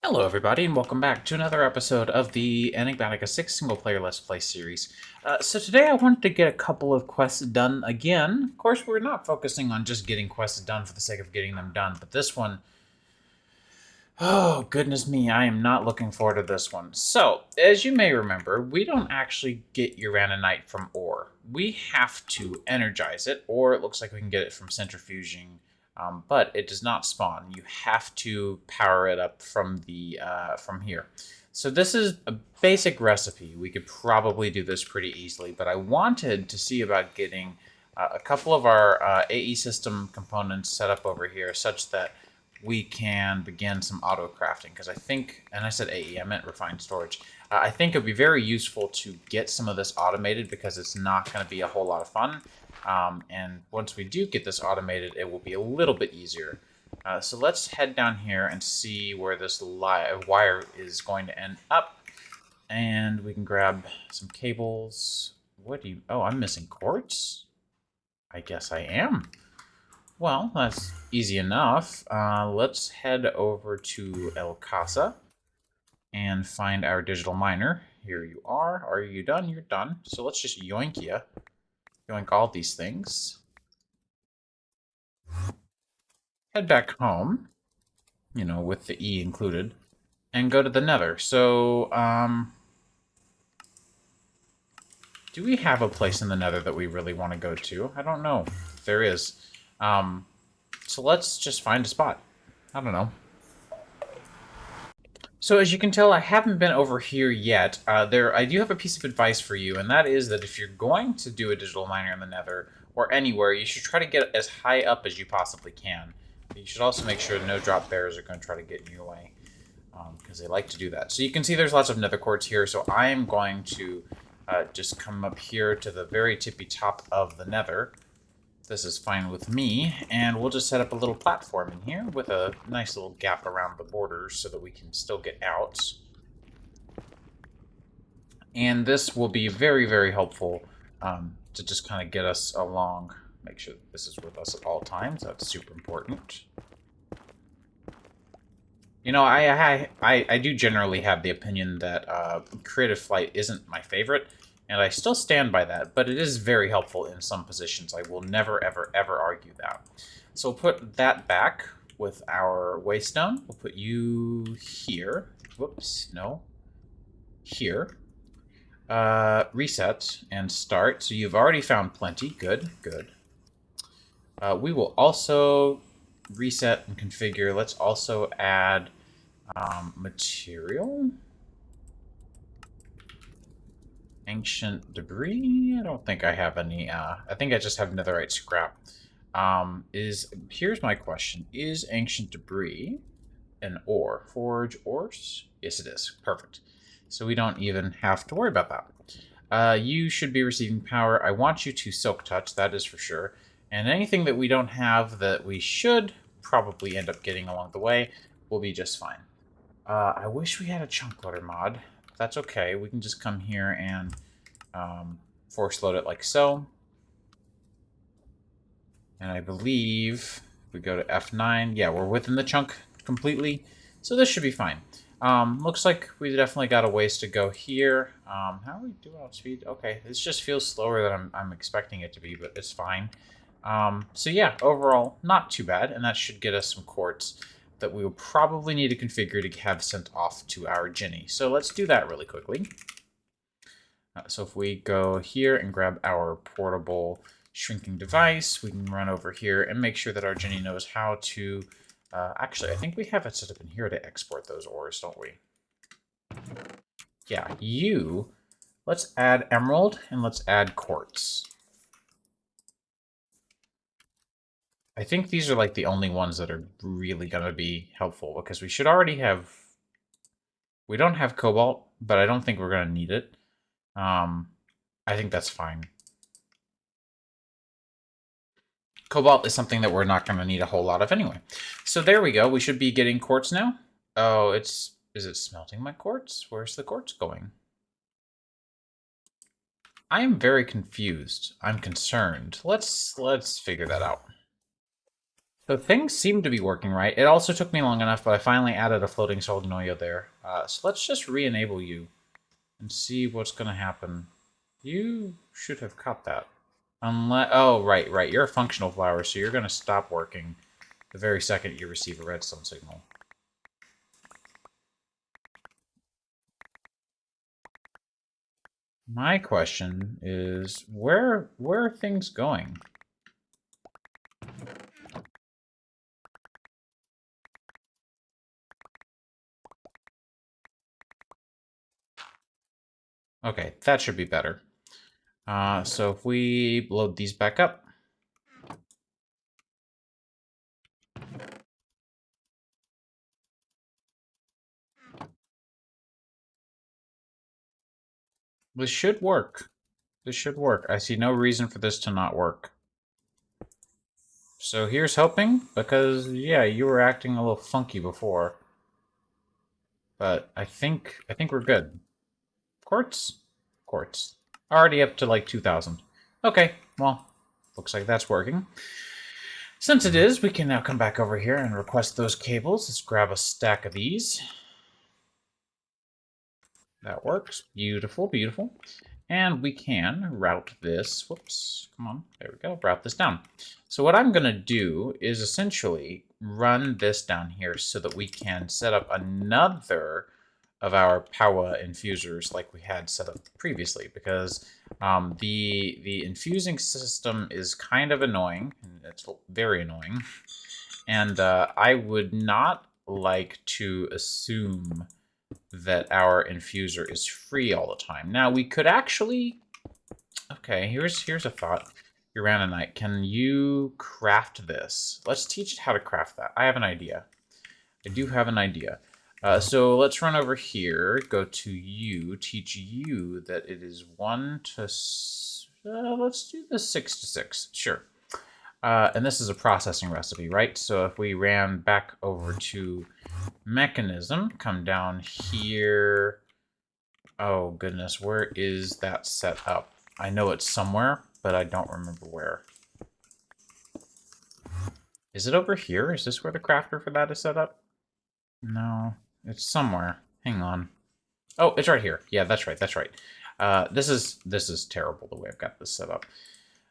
Hello everybody and welcome back to another episode of the Enigmatica 6 single-player Let's Play series. So today I wanted to get a couple of quests done again. Of course, we're not focusing on just getting quests done for the sake of getting them done, but this one, oh goodness me, I am not looking forward to this one. So, as you may remember, we don't actually get Uranonite from ore. We have to energize it, or it looks like we can get it from centrifuging. But it does not spawn. You have to power it up from from here. So this is a basic recipe. We could probably do this pretty easily, but I wanted to see about getting a couple of our AE system components set up over here such that we can begin some auto crafting. Because I think, and I said AE, I meant refined storage. I think it would be very useful to get some of this automated because it's not going to be a whole lot of fun. And once we do get this automated, it will be a little bit easier. So let's head down here and see where this wire is going to end up. And we can grab some cables. What do you... Oh, I'm missing quartz? I guess I am. Well, that's easy enough. Let's head over to El Casa and find our digital miner. Here you are. Are you done? You're done. So let's just yoink you. Yoink all these things. Head back home, you know, with the E included, and go to the Nether. So, do we have a place in the Nether that we really want to go to? I don't know if there is. So let's just find a spot. I don't know. So as you can tell, I haven't been over here yet. I do have a piece of advice for you, and that is that if you're going to do a digital miner in the Nether, or anywhere, you should try to get as high up as you possibly can. You should also make sure no drop bears are going to try to get in your way, because they like to do that. So you can see there's lots of nether quartz here, so I am going to just come up here to the very tippy top of the Nether. This is fine with me, and we'll just set up a little platform in here with a nice little gap around the borders so that we can still get out. And this will be very, very helpful to just kind of get us along. Make sure that this is with us at all times. That's super important. You know, I do generally have the opinion that creative flight isn't my favorite, and I still stand by that, but it is very helpful in some positions. I will never, ever, ever argue that. So we'll put that back with our waystone. We'll put you here. Whoops, no. Here. Reset and start. So you've already found plenty. Good, good. We will also reset and configure. Let's also add material. Ancient debris. I don't think I have any. I think I just have netherite scrap. Here's my question: is ancient debris an ore? Forge ores? Yes, it is. Perfect. So we don't even have to worry about that. You should be receiving power. I want you to silk touch. That is for sure. And anything that we don't have that we should probably end up getting along the way will be just fine. I wish we had a chunk loader mod. That's okay. We can just come here and force load it like so. And I believe if we go to F9, yeah, we're within the chunk completely. So this should be fine. Looks like we definitely got a ways to go here. How are we doing on speed? Okay, this just feels slower than I'm expecting it to be, but it's fine. So yeah, overall, not too bad, and that should get us some quartz that we will probably need to configure to have sent off to our Jenny. So let's do that really quickly. So if we go here and grab our portable shrinking device, we can run over here and make sure that our Jenny knows how to... actually, I think we have it set up in here to export those ores, don't we? Yeah, let's add emerald and let's add quartz. I think these are like the only ones that are really going to be helpful because we should already have... We don't have cobalt, but I don't think we're going to need it. I think that's fine. Cobalt is something that we're not going to need a whole lot of anyway. So there we go. We should be getting quartz now. Oh, is it smelting my quartz? Where's the quartz going? I am very confused. I'm concerned. Let's figure that out. So things seem to be working right. It also took me long enough, but I finally added a floating solenoid there. So let's just re-enable you and see what's going to happen. You should have caught that. Unless, oh, right. You're a functional flower, so you're going to stop working the very second you receive a redstone signal. My question is, where are things going? Okay, that should be better. So if we load these back up, this should work. This should work. I see no reason for this to not work. So here's hoping, because yeah, you were acting a little funky before. But I think we're good. Quartz? Quartz. Already up to like 2,000. Okay, well, looks like that's working. Since it is, we can now come back over here and request those cables. Let's grab a stack of these. That works. Beautiful, beautiful. And we can route this. Whoops. Come on. There we go. Route this down. So what I'm going to do is essentially run this down here so that we can set up another of our power infusers like we had set up previously, because the infusing system is kind of annoying. It's very annoying. And I would not like to assume that our infuser is free all the time. Now, we could actually... Okay, here's a thought. Uranonite, can you craft this? Let's teach it how to craft that. I have an idea. I do have an idea. So let's run over here, go to you, teach you that it is 1 to... let's do the 6 to 6. Sure. And this is a processing recipe, right? So if we ran back over to mechanism, come down here. Oh, goodness, where is that set up? I know it's somewhere, but I don't remember where. Is it over here? Is this where the crafter for that is set up? No, it's somewhere. Hang on. Oh, it's right here. Yeah, that's right. That's right. This is terrible the way I've got this set up.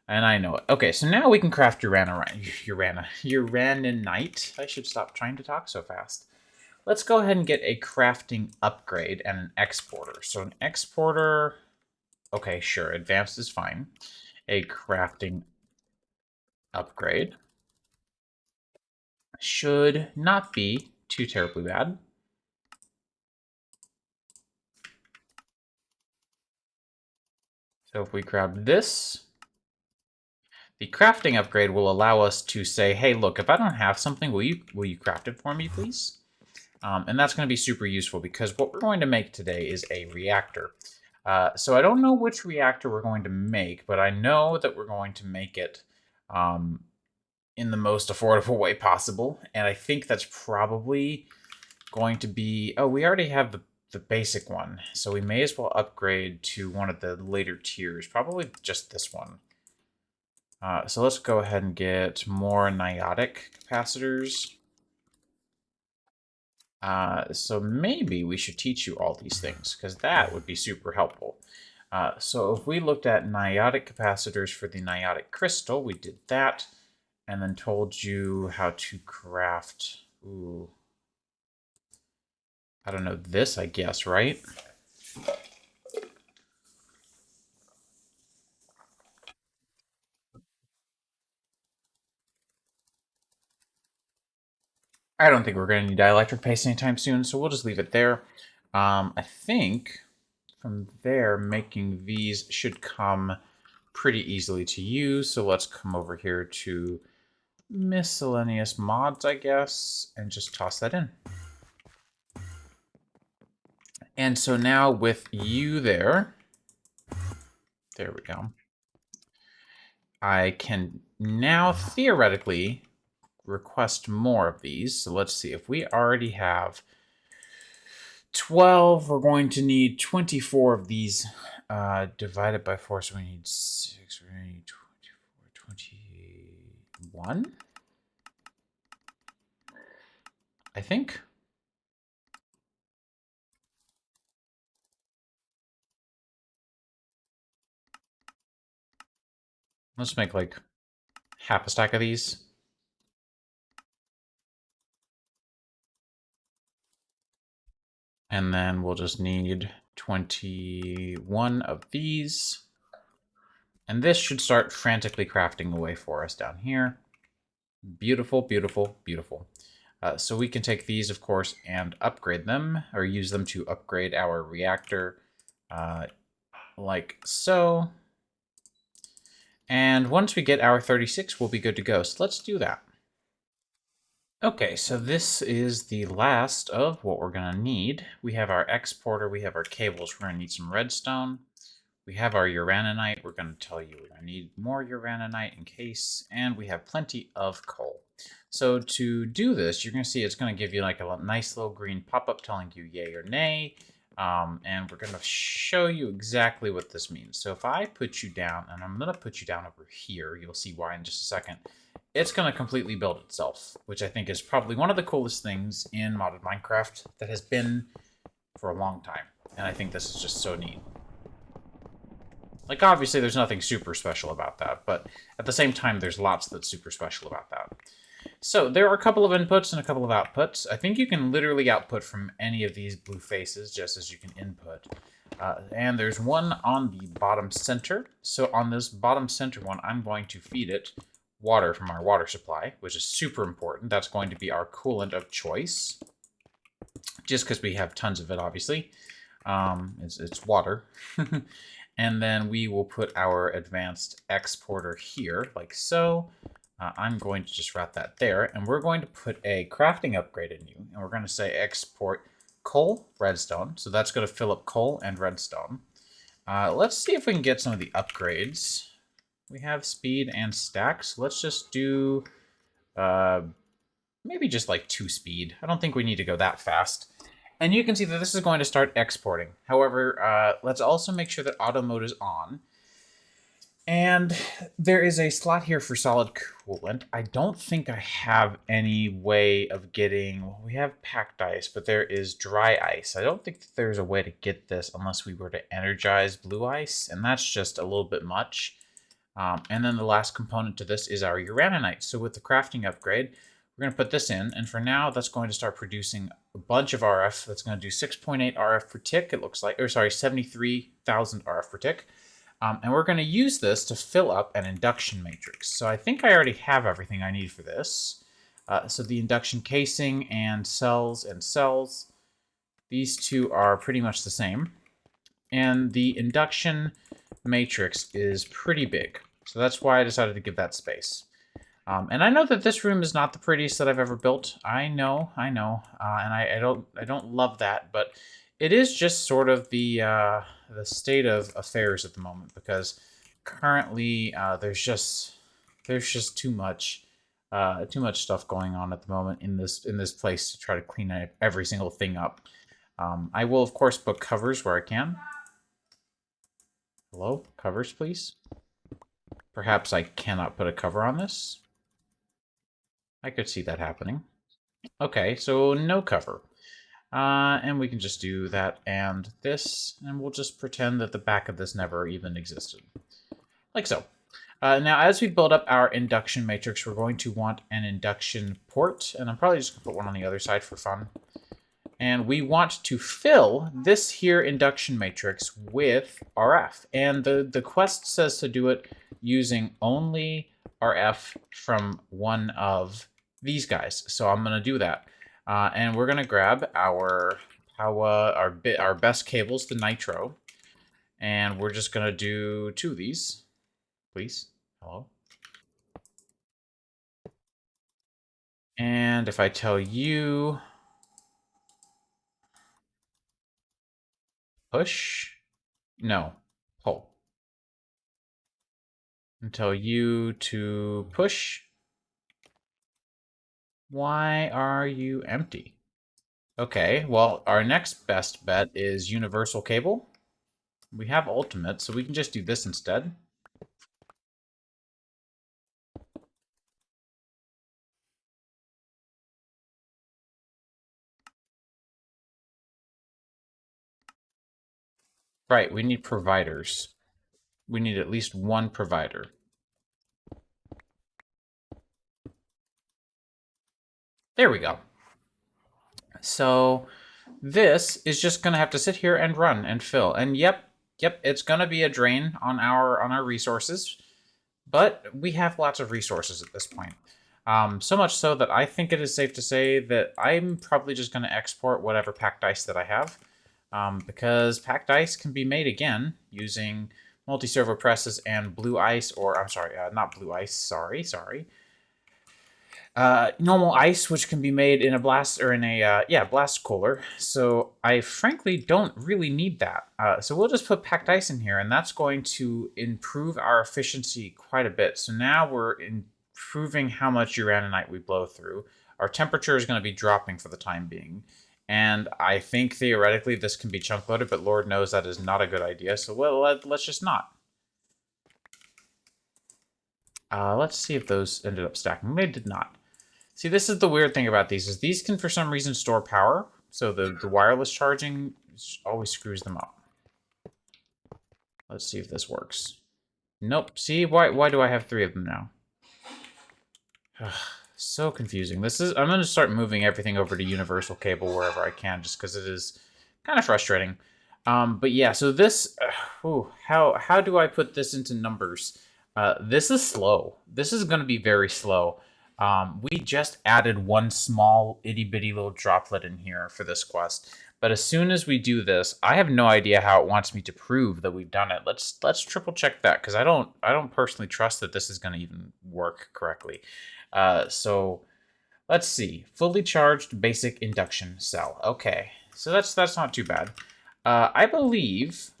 And I know it. Okay, so now we can craft Uranonite. I should stop trying to talk so fast. Let's go ahead and get a crafting upgrade and an exporter. So an exporter, okay, sure, advanced is fine. A crafting upgrade should not be too terribly bad. So if we grab this, the crafting upgrade will allow us to say, hey, look, if I don't have something, will you craft it for me, please? And that's going to be super useful because what we're going to make today is a reactor. So I don't know which reactor we're going to make, but I know that we're going to make it in the most affordable way possible. And I think that's probably going to be... Oh, we already have the basic one, so we may as well upgrade to one of the later tiers, probably just this one. So let's go ahead and get more Niotic Capacitors. So maybe we should teach you all these things, because that would be super helpful. So if we looked at Niotic Capacitors for the Niotic Crystal, we did that, and then told you how to craft... Ooh. I don't know, this, I guess, right? I don't think we're going to need dielectric paste anytime soon, so we'll just leave it there. I think from there, making these should come pretty easily to you. So let's come over here to miscellaneous mods, I guess, and just toss that in. And so now with you there we go. I can now theoretically request more of these. So let's see, if we already have 12, we're going to need 24 of these divided by 4, so we need 6, we're going to need 24, 21. I think. Let's make like half a stack of these. And then we'll just need 21 of these. And this should start frantically crafting away for us down here. Beautiful, beautiful, beautiful. So we can take these, of course, and upgrade them, or use them to upgrade our reactor, like so. And once we get our 36, we'll be good to go. So let's do that. Okay, so this is the last of what we're going to need. We have our exporter, we have our cables, we're going to need some redstone. We have our Uranonite, we're going to tell you we're going to need more Uranonite in case, and we have plenty of coal. So to do this, you're going to see it's going to give you like a nice little green pop-up telling you yay or nay, and we're going to show you exactly what this means. So if I put you down, and I'm going to put you down over here, you'll see why in just a second, it's going to completely build itself, which I think is probably one of the coolest things in modded Minecraft that has been for a long time. And I think this is just so neat. Like, obviously, there's nothing super special about that, but at the same time, there's lots that's super special about that. So, there are a couple of inputs and a couple of outputs. I think you can literally output from any of these blue faces, just as you can input. And there's one on the bottom center. So, on this bottom center one, I'm going to feed it water from our water supply, which is super important. That's going to be our coolant of choice, just because we have tons of it, obviously. It's water. And then we will put our advanced exporter here, like so. I'm going to just route that there, and we're going to put a crafting upgrade in you, and we're going to say export coal, redstone. So that's going to fill up coal and redstone. Let's see if we can get some of the upgrades. We have speed and stacks. Let's just do maybe just like 2 speed. I don't think we need to go that fast. And you can see that this is going to start exporting. However, let's also make sure that auto mode is on. And there is a slot here for solid coolant. I don't think I have any way of getting... Well, we have packed ice, but there is dry ice. I don't think that there's a way to get this unless we were to energize blue ice, and that's just a little bit much. And then the last component to this is our Uranonite. So with the crafting upgrade, we're going to put this in, and for now, that's going to start producing a bunch of RF. That's going to do 6.8 RF per tick, it looks like, or sorry, 73,000 RF per tick. And we're going to use this to fill up an induction matrix. So I think I already have everything I need for this. So the induction casing and cells, these two are pretty much the same. And the induction matrix is pretty big. So that's why I decided to give that space. And I know that this room is not the prettiest that I've ever built. I know, and I don't love that, but it is just sort of the state of affairs at the moment, because currently there's just too much stuff going on at the moment in this place to try to clean every single thing up. I will of course put covers where I can. Hello, covers, please. Perhaps I cannot put a cover on this. I could see that happening. Okay, so no cover. And we can just do that and this, and we'll just pretend that the back of this never even existed. Like so. Now, as we build up our induction matrix, we're going to want an induction port, and I'm probably just going to put one on the other side for fun. And we want to fill this here induction matrix with RF. And the quest says to do it using only RF from one of these guys. So I'm going to do that. And we're going to grab our best cables, the nitro. And we're just going to do 2 of these. Please. Hello. And if I tell you... push? No. Pull. And tell you to push. Why are you empty? Okay, well, our next best bet is universal cable. We have ultimate, so we can just do this instead. Right, we need providers. We need at least one provider. There we go. So this is just going to have to sit here and run and fill. And yep, it's going to be a drain on our resources, but we have lots of resources at this point. So much so that I think it is safe to say that I'm probably just going to export whatever packed ice that I have, because packed ice can be made again using multi-servo presses and blue ice, or I'm sorry, not blue ice, sorry. Normal ice, which can be made in a blast or in a blast cooler. So I frankly don't really need that. So we'll just put packed ice in here, and that's going to improve our efficiency quite a bit. So now we're improving how much Uranonite we blow through. Our temperature is going to be dropping for the time being. And I think theoretically this can be chunk loaded, but Lord knows that is not a good idea. So let's just not. Let's see if those ended up stacking. They did not. See, this is the weird thing about these, is these can, for some reason, store power. So the wireless charging always screws them up. Let's see if this works. Nope. See, why do I have 3 of them now? So confusing. I'm going to start moving everything over to universal cable wherever I can, just because it is kind of frustrating. But yeah, so this, how do I put this into numbers? This is slow. This is going to be very slow. We just added one small itty-bitty little droplet in here for this quest. But as soon as we do this, I have no idea how it wants me to prove that we've done it. Let's triple check that, because I don't personally trust that this is going to even work correctly. So let's see. Fully charged basic induction cell. Okay, so that's not too bad. I believe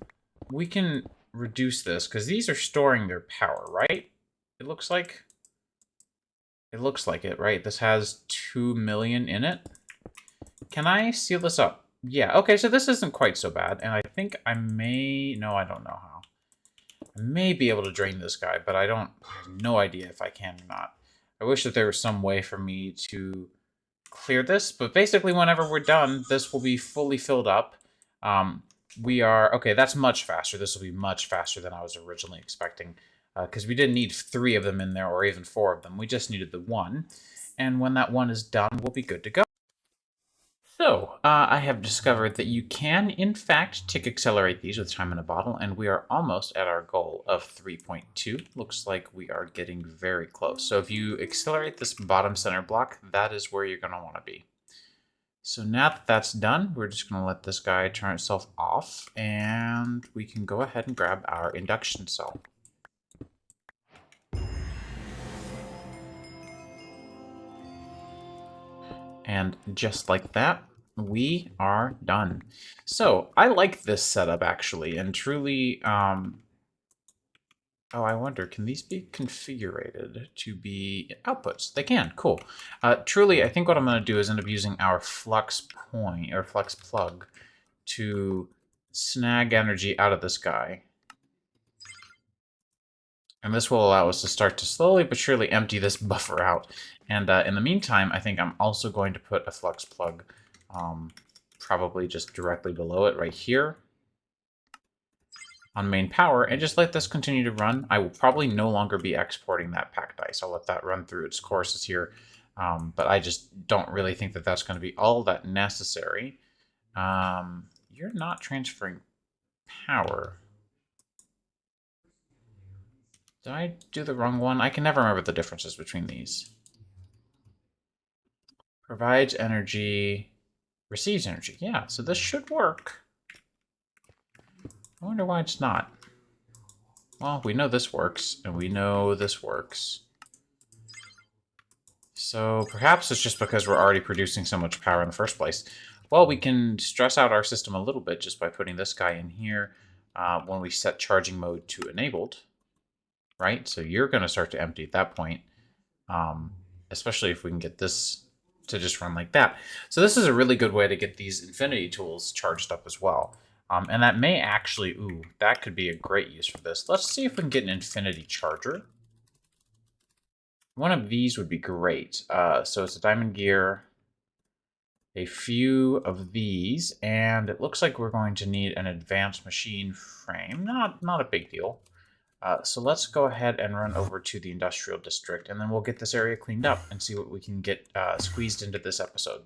we can reduce this, because these are storing their power, right? It looks like. It looks like it, right? This has 2 million in it. Can I seal this up? Yeah, okay, so this isn't quite so bad. And I think I may... No, I don't know how. I may be able to drain this guy, but I have no idea if I can or not. I wish that there was some way for me to clear this. But basically, whenever we're done, this will be fully filled up. Okay, that's much faster. This will be much faster than I was originally expecting, because we didn't need 3 of them in there, or even 4 of them. We just needed the 1. And when that 1 is done, we'll be good to go. So, I have discovered that you can, in fact, tick accelerate these with time in a bottle, and we are almost at our goal of 3.2. Looks like we are getting very close. So if you accelerate this bottom center block, that is where you're going to want to be. So now that that's done, we're just going to let this guy turn itself off, and we can go ahead and grab our induction cell. And just like that, we are done. So I like this setup, actually, and truly... Oh, I wonder, can these be configured to be outputs? They can, cool. Truly, I think what I'm going to do is end up using our flux point, or flux plug, to snag energy out of this guy. And this will allow us to start to slowly but surely empty this buffer out. And in the meantime, I think I'm also going to put a flux plug probably just directly below it right here on main power, and just let this continue to run. I will probably no longer be exporting that packed ice. I'll let that run through its courses here, but I just don't really think that that's going to be all that necessary. You're not transferring power. Did I do the wrong one? I can never remember the differences between these. Provides energy, receives energy. Yeah, so this should work. I wonder why it's not. Well, we know this works, and we know this works. So perhaps it's just because we're already producing so much power in the first place. Well, we can stress out our system a little bit just by putting this guy in here when we set charging mode to enabled. Right? So you're going to start to empty at that point, especially if we can get this to just run like that. So this is a really good way to get these infinity tools charged up as well. And that may actually, that could be a great use for this. Let's see if we can get an infinity charger. One of these would be great. So it's a diamond gear. a few of these, and it looks like we're going to need an advanced machine frame. Not a big deal. So let's go ahead and run over to the industrial district, and then we'll get this area cleaned up and see what we can get squeezed into this episode.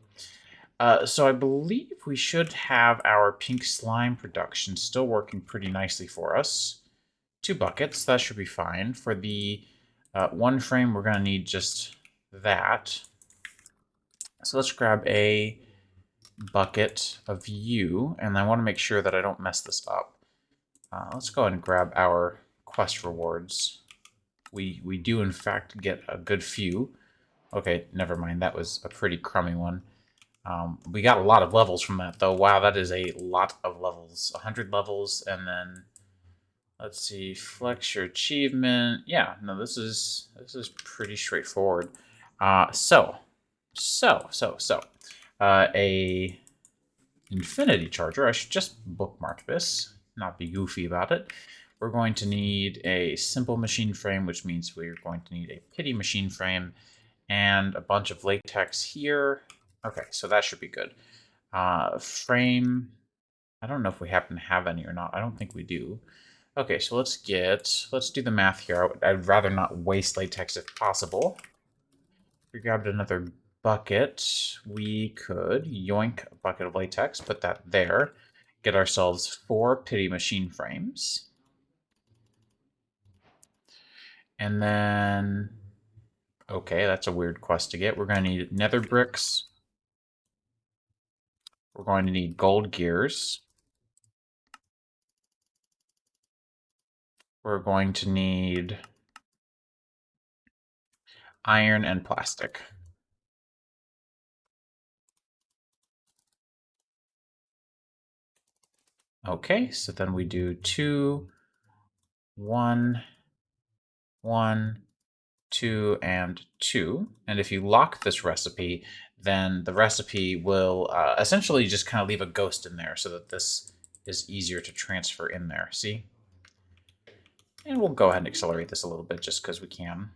So I believe we should have our pink slime production still working pretty nicely for us. 2 buckets, that should be fine. For the 1 frame, we're going to need just that. So let's grab a bucket of you, and I want to make sure that I don't mess this up. Let's go ahead and grab our quest rewards. We do, in fact, get a good few. Okay, never mind. That was a pretty crummy one. We got a lot of levels from that, though. Wow, that is a lot of levels. 100 levels, and then let's see, flex your achievement. Yeah, no, this is pretty straightforward. A infinity charger. I should just bookmark this, not be goofy about it. We're going to need a simple machine frame, which means we're going to need a pity machine frame and a bunch of latex here. Okay, so that should be good. Frame, I don't know if we happen to have any or not. I don't think we do. Okay, so let's do the math here. I'd rather not waste latex if possible. If we grabbed another bucket, we could yoink a bucket of latex, put that there, get ourselves 4 pity machine frames. And then, okay, that's a weird quest to get. We're going to need nether bricks. We're going to need gold gears. We're going to need iron and plastic. Okay, so then we do 2, 1, 1, 2, and 2. And if you lock this recipe, then the recipe will essentially just kind of leave a ghost in there so that this is easier to transfer in there. See? And we'll go ahead and accelerate this a little bit just because we can.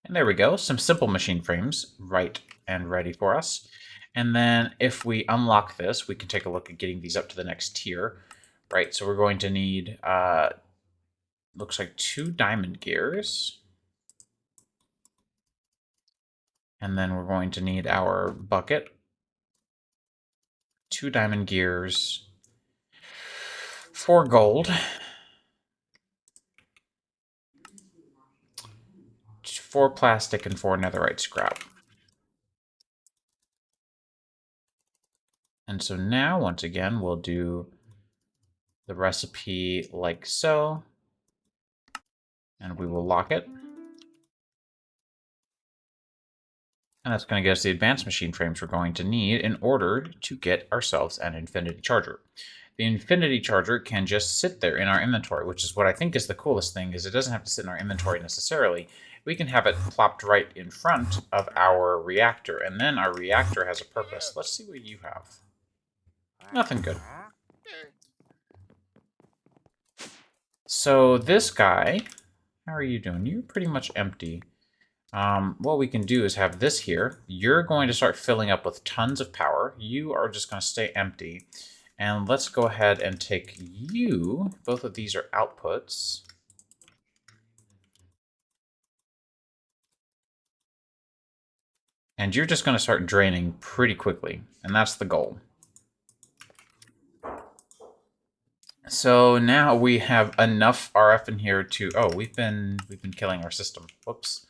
And there we go, some simple machine frames right and ready for us. And then if we unlock this, we can take a look at getting these up to the next tier. Right, so we're going to need, looks like 2 diamond gears. And then we're going to need our bucket, 2 diamond gears, 4 gold, 4 plastic, and 4 netherite scrap. And so now, once again, we'll do the recipe like so, and we will lock it. And that's going to get us the advanced machine frames we're going to need in order to get ourselves an infinity charger. The infinity charger can just sit there in our inventory, which is what I think is the coolest thing, is it doesn't have to sit in our inventory necessarily. We can have it plopped right in front of our reactor, and then our reactor has a purpose. Let's see what you have. Nothing good. So this guy, how are you doing? You're pretty much empty. What we can do is have this here. You're going to start filling up with tons of power. You are just going to stay empty. And let's go ahead and take you. Both of these are outputs. And you're just going to start draining pretty quickly. And that's the goal. So now we have enough RF in here to... Oh, we've been killing our system. Whoops.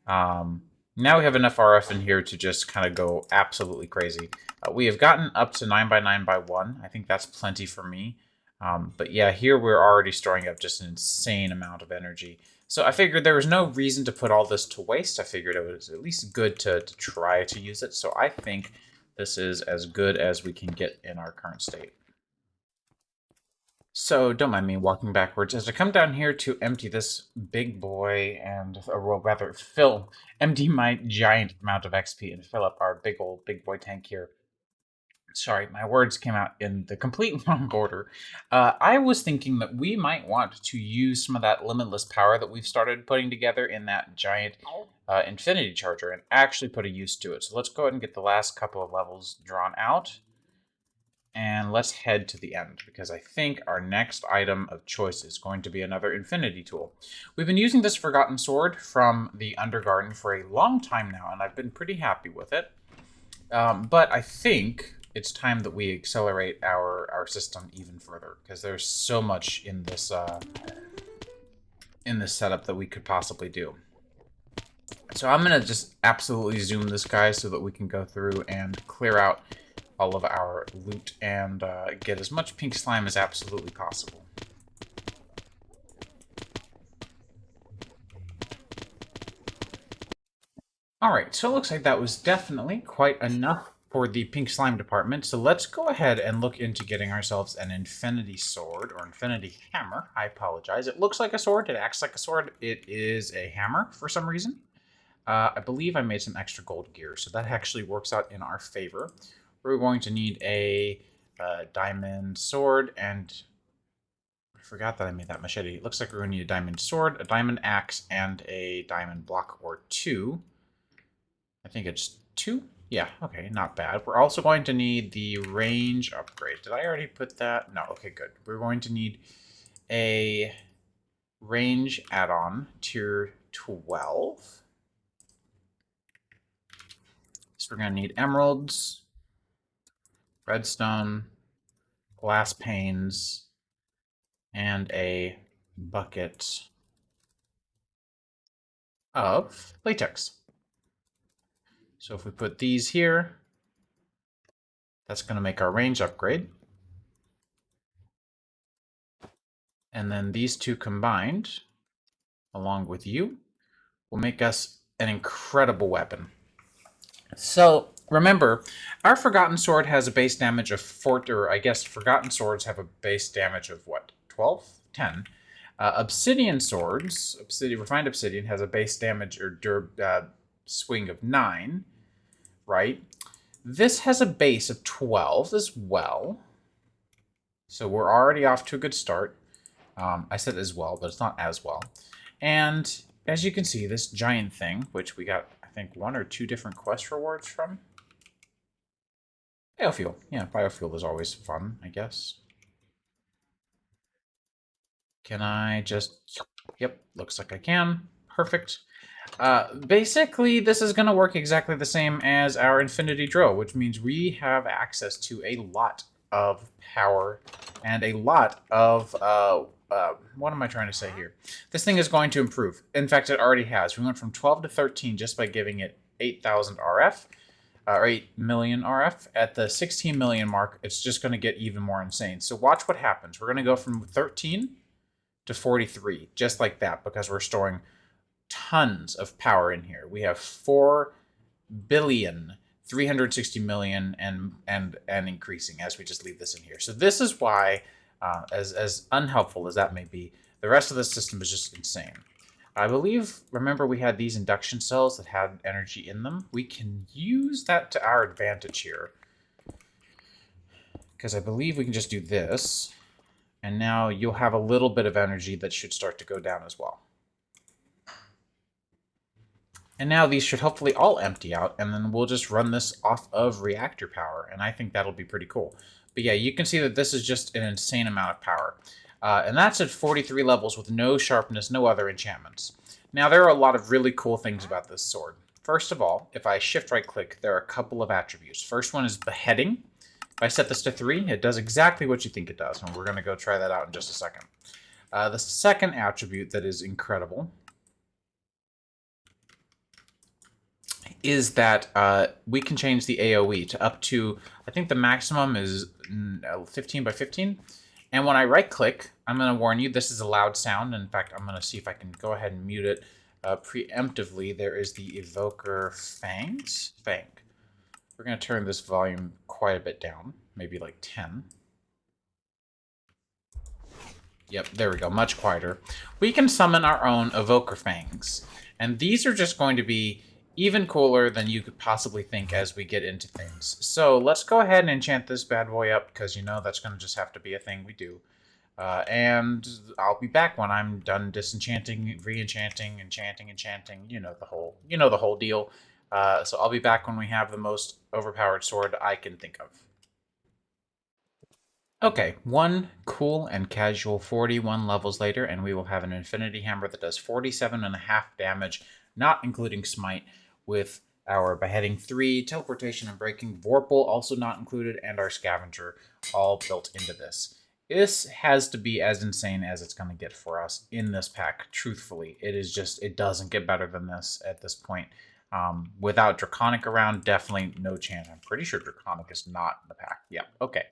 Now we have enough RF in here to just kind of go absolutely crazy. We have gotten up to 9x9x1. I think that's plenty for me. But yeah, here we're already storing up just an insane amount of energy. So I figured there was no reason to put all this to waste. I figured it was at least good to try to use it. So I think this is as good as we can get in our current state. So don't mind me walking backwards as I come down here to empty this big boy and, or rather, empty my giant amount of XP and fill up our big boy tank here. Sorry, my words came out in the complete wrong order. I was thinking that we might want to use some of that limitless power that we've started putting together in that giant infinity charger and actually put a use to it. So let's go ahead and get the last couple of levels drawn out. And let's head to the end, because I think our next item of choice is going to be another infinity tool. We've been using this Forgotten Sword from the Undergarden for a long time now, and I've been pretty happy with it. But I think it's time that we accelerate our system even further, because there's so much in this setup that we could possibly do. So I'm going to just absolutely zoom this guy so that we can go through and clear out all of our loot and get as much pink slime as absolutely possible. Alright, so it looks like that was definitely quite enough for the pink slime department. So let's go ahead and look into getting ourselves an infinity sword, or infinity hammer. I apologize. It looks like a sword. It acts like a sword. It is a hammer for some reason. I believe I made some extra gold gear, so that actually works out in our favor. We're going to need a diamond sword, and I forgot that I made that machete. It looks like we're going to need a diamond sword, a diamond axe, and a diamond block or 2. I think it's 2. Yeah, okay, not bad. We're also going to need the range upgrade. Did I already put that? No, okay, good. We're going to need a range add-on, tier 12. So we're going to need emeralds, redstone, glass panes, and a bucket of latex. So if we put these here, that's going to make our range upgrade. And then these two combined, along with you, will make us an incredible weapon. So remember, our Forgotten Sword has a base damage of 4, or I guess Forgotten Swords have a base damage of what? 12? 10. Obsidian Swords, Refined Obsidian, has a base damage or swing of 9, right? This has a base of 12 as well. So we're already off to a good start. I said as well, but it's not as well. And as you can see, this giant thing, which we got, I think, 1 or 2 different quest rewards from. Biofuel. Yeah, biofuel is always fun, I guess. Can I just... Yep, looks like I can. Perfect. Basically, this is going to work exactly the same as our Infinity Drill, which means we have access to a lot of power and a lot of... what am I trying to say here? This thing is going to improve. In fact, it already has. We went from 12 to 13 just by giving it 8,000 RF, or 8 million RF. At the 16 million mark, it's just going to get even more insane. So watch what happens. We're going to go from 13 to 43, just like that, because we're storing tons of power in here. We have 4 billion 360 million and increasing as we just leave this in here. So this is why, as unhelpful as that may be, the rest of the system is just insane. I believe, remember, we had these induction cells that had energy in them. We can use that to our advantage here, because I believe we can just do this, and now you'll have a little bit of energy that should start to go down as well. And now these should hopefully all empty out, and then we'll just run this off of reactor power, and I think that'll be pretty cool. But yeah, you can see that this is just an insane amount of power. And that's at 43 levels with no sharpness, no other enchantments. Now, there are a lot of really cool things about this sword. First of all, if I shift right-click, there are a couple of attributes. First one is beheading. If I set this to 3, it does exactly what you think it does, and we're going to go try that out in just a second. The second attribute that is incredible is that we can change the AoE to up to, I think the maximum is 15 by 15. And when I right-click, I'm going to warn you, this is a loud sound. In fact, I'm going to see if I can go ahead and mute it preemptively. There is the Evoker Fang. We're going to turn this volume quite a bit down, maybe like 10. Yep, there we go, much quieter. We can summon our own Evoker Fangs. And these are just going to be even cooler than you could possibly think as we get into things. So let's go ahead and enchant this bad boy up, because you know that's going to just have to be a thing we do. And I'll be back when I'm done disenchanting, re-enchanting, enchanting. You know the whole deal. So I'll be back when we have the most overpowered sword I can think of. Okay, one cool and casual 41 levels later, and we will have an Infinity Hammer that does 47.5 damage, not including Smite, with our Beheading 3, Teleportation and Breaking, Vorpal also not included, and our Scavenger all built into this. This has to be as insane as it's going to get for us in this pack, truthfully. It doesn't get better than this at this point. Without Draconic around, definitely no chance. I'm pretty sure Draconic is not in the pack. Yeah, okay.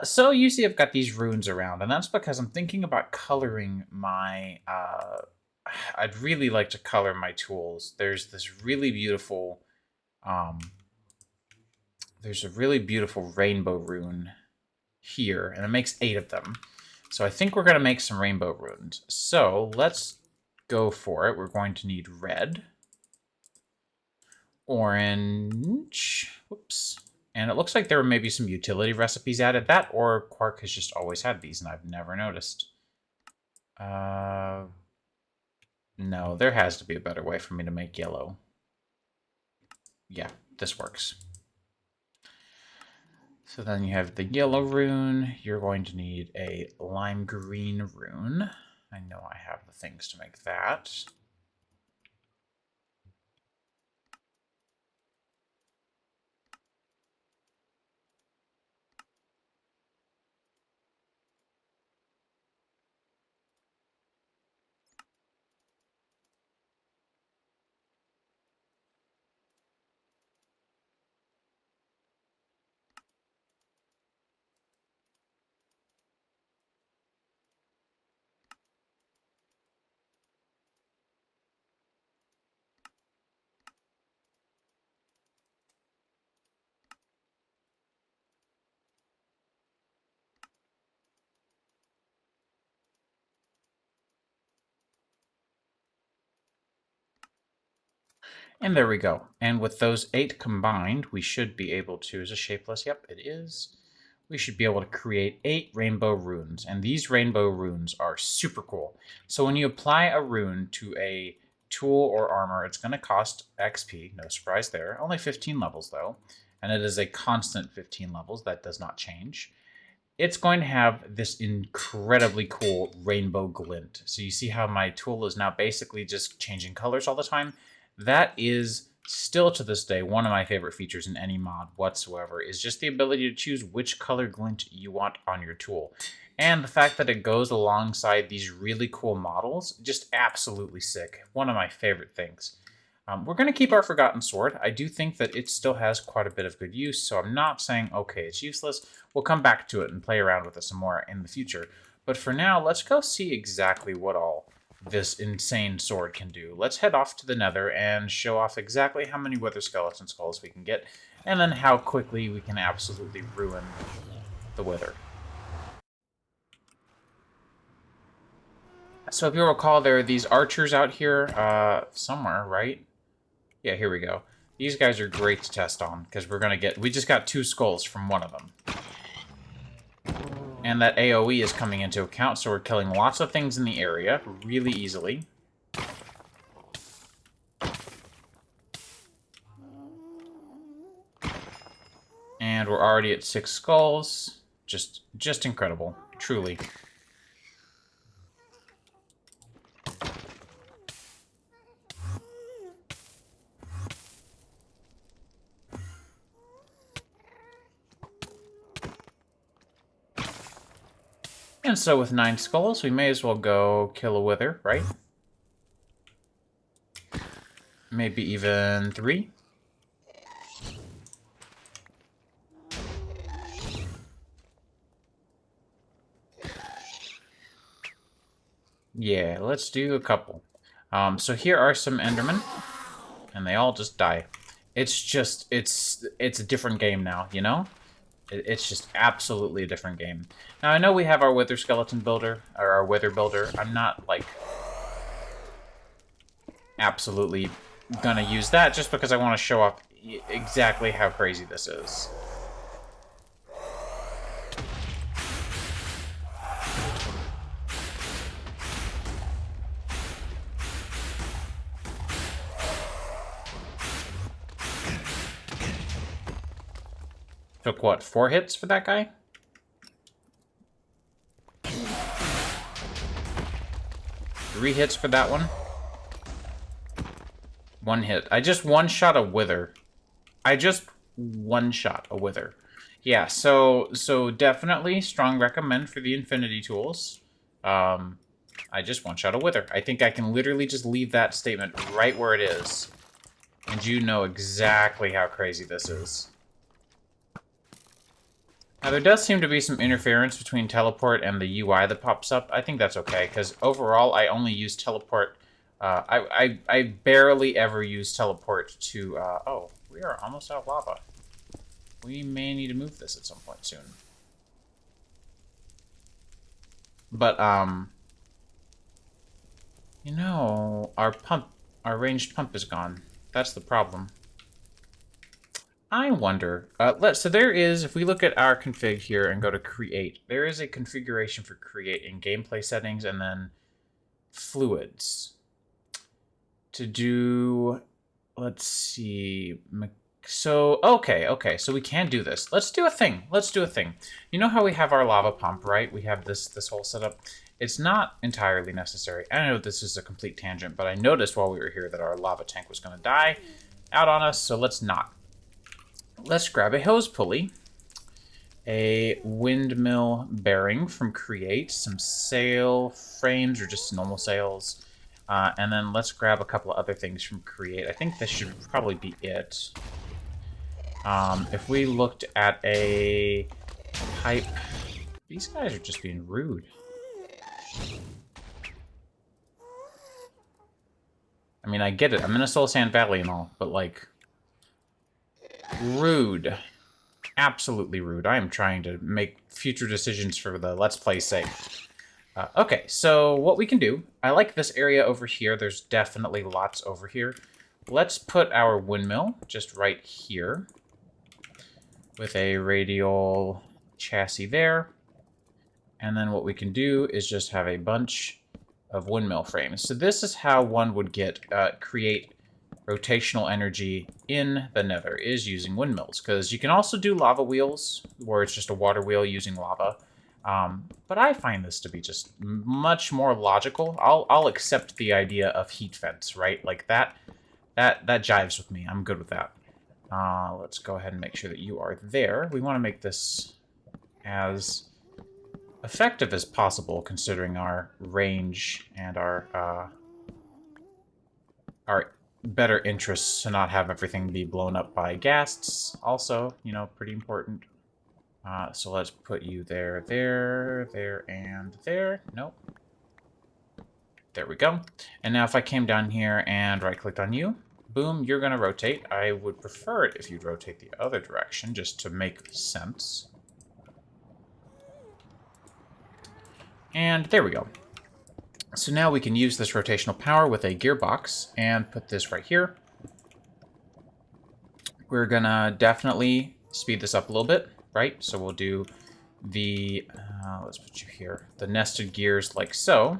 So you see I've got these runes around, and that's because I'm thinking about coloring my... I'd really like to color my tools. There's this really beautiful... there's a really beautiful rainbow rune here, and it makes 8 of them. So I think we're going to make some rainbow runes. So let's go for it. We're going to need red, orange, whoops, and it looks like there were maybe some utility recipes added. That or Quark has just always had these, and I've never noticed. No, there has to be a better way for me to make yellow. Yeah, this works. So then you have the yellow rune. You're going to need a lime green rune. I know I have the things to make that. And there we go. And with those 8 combined, we should be able to... Is it shapeless? Yep, it is. We should be able to create 8 rainbow runes. And these rainbow runes are super cool. So when you apply a rune to a tool or armor, it's going to cost XP. No surprise there. Only 15 levels, though. And it is a constant 15 levels. That does not change. It's going to have this incredibly cool rainbow glint. So you see how my tool is now basically just changing colors all the time? That is still to this day one of my favorite features in any mod whatsoever, is just the ability to choose which color glint you want on your tool. And the fact that it goes alongside these really cool models, just absolutely sick. One of my favorite things. We're going to keep our Forgotten Sword. I do think that it still has quite a bit of good use, so I'm not saying, okay, it's useless. We'll come back to it and play around with it some more in the future. But for now, let's go see exactly what all this insane sword can do. Let's head off to the Nether and show off exactly how many Wither Skeleton Skulls we can get, and then how quickly we can absolutely ruin the Wither. So if you recall, there are these archers out here somewhere, right? Yeah, here we go. These guys are great to test on, because we just got 2 skulls from one of them. And that AoE is coming into account, so we're killing lots of things in the area really easily. And we're already at 6 skulls. Just incredible, truly. And so with 9 skulls, we may as well go kill a Wither, right? Maybe even 3. Yeah, let's do a couple. So here are some Endermen, and they all just die. It's a different game now, you know? It's just absolutely a different game. Now, I know we have our Wither Skeleton Builder, or our Wither Builder. I'm not, like, absolutely gonna use that just because I want to show off exactly how crazy this is. Took, what, 4 hits for that guy? Three hits for that one. 1 hit. I just one-shot a wither. I just one-shot a wither. Yeah, so definitely strong recommend for the infinity tools. I just one-shot a wither. I think I can literally just leave that statement right where it is. And you know exactly how crazy this is. Now, there does seem to be some interference between teleport and the UI that pops up. I think that's okay, because overall, I only use teleport. I barely ever use teleport to... oh, we are almost out of lava. We may need to move this at some point soon. But, you know, our ranged pump is gone. That's the problem. I wonder, so there is, if we look at our config here and go to create, there is a configuration for create in gameplay settings and then fluids. To do, let's see, so, okay, so we can do this. Let's do a thing. You know how we have our lava pump, right? We have this whole setup. It's not entirely necessary. I know this is a complete tangent, but I noticed while we were here that our lava tank was going to die out on us, so let's not. Let's grab a hose pulley, a windmill bearing from Create, some sail frames or just normal sails, and then let's grab a couple of other things from Create. I think this should probably be it. If we looked at a pipe... These guys are just being rude. I mean, I get it. I'm in a Soul Sand Valley and all, but like... Rude. Absolutely rude. I am trying to make future decisions for the Let's Play sake. Okay, so what we can do... I like this area over here. There's definitely lots over here. Let's put our windmill just right here. With a radial chassis there. And then what we can do is just have a bunch of windmill frames. So this is how one would create rotational energy in the Nether, is using windmills. Because you can also do lava wheels, where it's just a water wheel using lava. But I find this to be just much more logical. I'll accept the idea of heat vents, right? Like that jives with me. I'm good with that. Let's go ahead and make sure that you are there. We want to make this as effective as possible, considering our range and our better interests to not have everything be blown up by ghasts. Also, you know, pretty important. So let's put you there, and there. Nope. There we go. And now if I came down here and right-clicked on you, boom, you're going to rotate. I would prefer it if you'd rotate the other direction, just to make sense. And there we go. So now we can use this rotational power with a gearbox and put this right here. We're going to definitely speed this up a little bit, right? So we'll do the, let's put you here, the nested gears like so.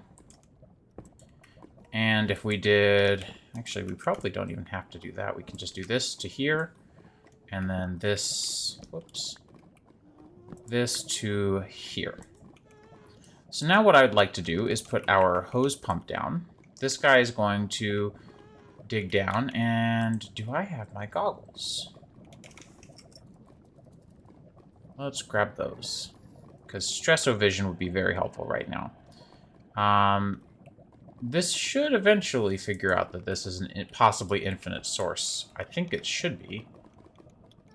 And if we did, actually we probably don't even have to do that. We can just do this to here, and then this, whoops, this to here. So now what I would like to do is put our hose pump down. This guy is going to dig down, and do I have my goggles? Let's grab those, because Stressovision would be very helpful right now. This should eventually figure out that this is a possibly infinite source. I think it should be.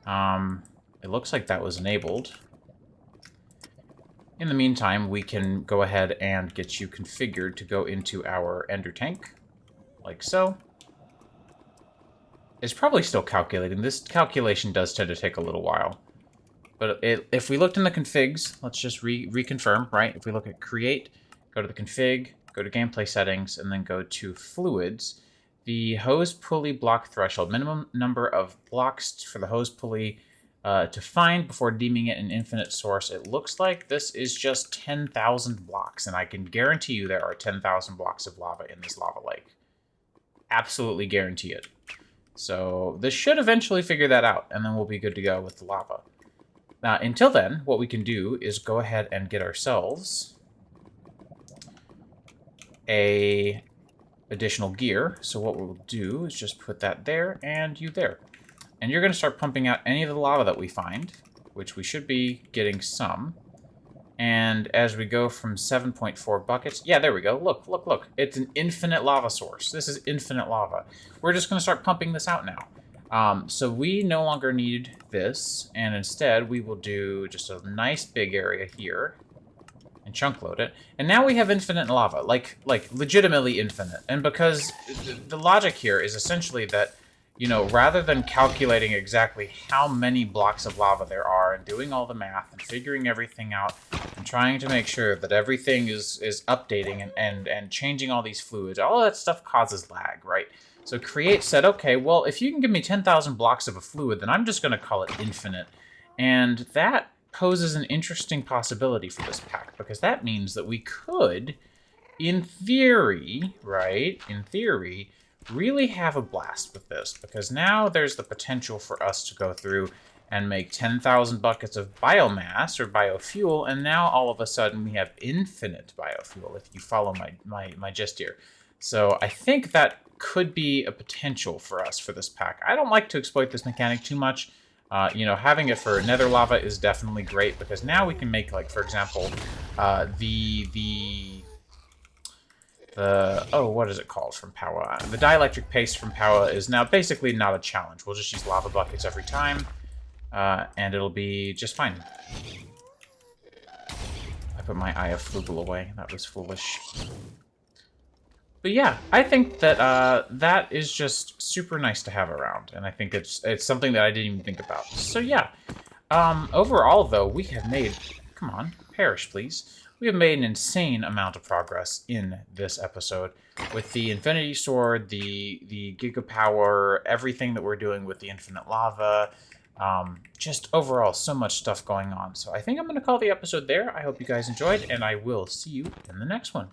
It looks like that was enabled. In the meantime, we can go ahead and get you configured to go into our ender tank, like so. It's probably still calculating. This calculation does tend to take a little while. But if we looked in the configs, let's just reconfirm, right? If we look at create, go to the config, go to gameplay settings, and then go to fluids, The hose pulley block threshold. Minimum number of blocks for the hose pulley to find before deeming it an infinite source. It looks like this is just 10,000 blocks, and I can guarantee you there are 10,000 blocks of lava in this lava lake. Absolutely guarantee it. So this should eventually figure that out, and then we'll be good to go with the lava. Now, until then, what we can do is go ahead and get ourselves a additional gear. So what we'll do is just put that there and you there. And you're going to start pumping out any of the lava that we find, which we should be getting some. And as we go from 7.4 buckets... Yeah, there we go. Look, look, look. It's an infinite lava source. This is infinite lava. We're just going to start pumping this out now. So we no longer need this, and instead we will do just a nice big area here and chunk load it. And now we have infinite lava, like legitimately infinite. And because the logic here is essentially that, you know, rather than calculating exactly how many blocks of lava there are and doing all the math and figuring everything out and trying to make sure that everything is updating and changing all these fluids, all of that stuff causes lag, right? So Create said, okay, well, if you can give me 10,000 blocks of a fluid, then I'm just going to call it infinite. And that poses an interesting possibility for this pack, because that means that we could, in theory, right, in theory, really have a blast with this, because now there's the potential for us to go through and make 10,000 buckets of biomass or biofuel, and now all of a sudden we have infinite biofuel, if you follow my gist here. So I think that could be a potential for us for this pack. I don't like to exploit this mechanic too much. You know, having it for nether lava is definitely great, because now we can make, like, for example, what is it called from Power? The dielectric paste from Power is now basically not a challenge. We'll just use lava buckets every time, and it'll be just fine. I put my Eye of Flugel away. That was foolish. But yeah, I think that that is just super nice to have around, and I think it's something that I didn't even think about. So yeah, overall though, we have made, come on, perish please. We have made an insane amount of progress in this episode with the Infinity Sword, the Giga Power, everything that we're doing with the Infinite Lava. Just overall, so much stuff going on. So I think I'm going to call the episode there. I hope you guys enjoyed, and I will see you in the next one.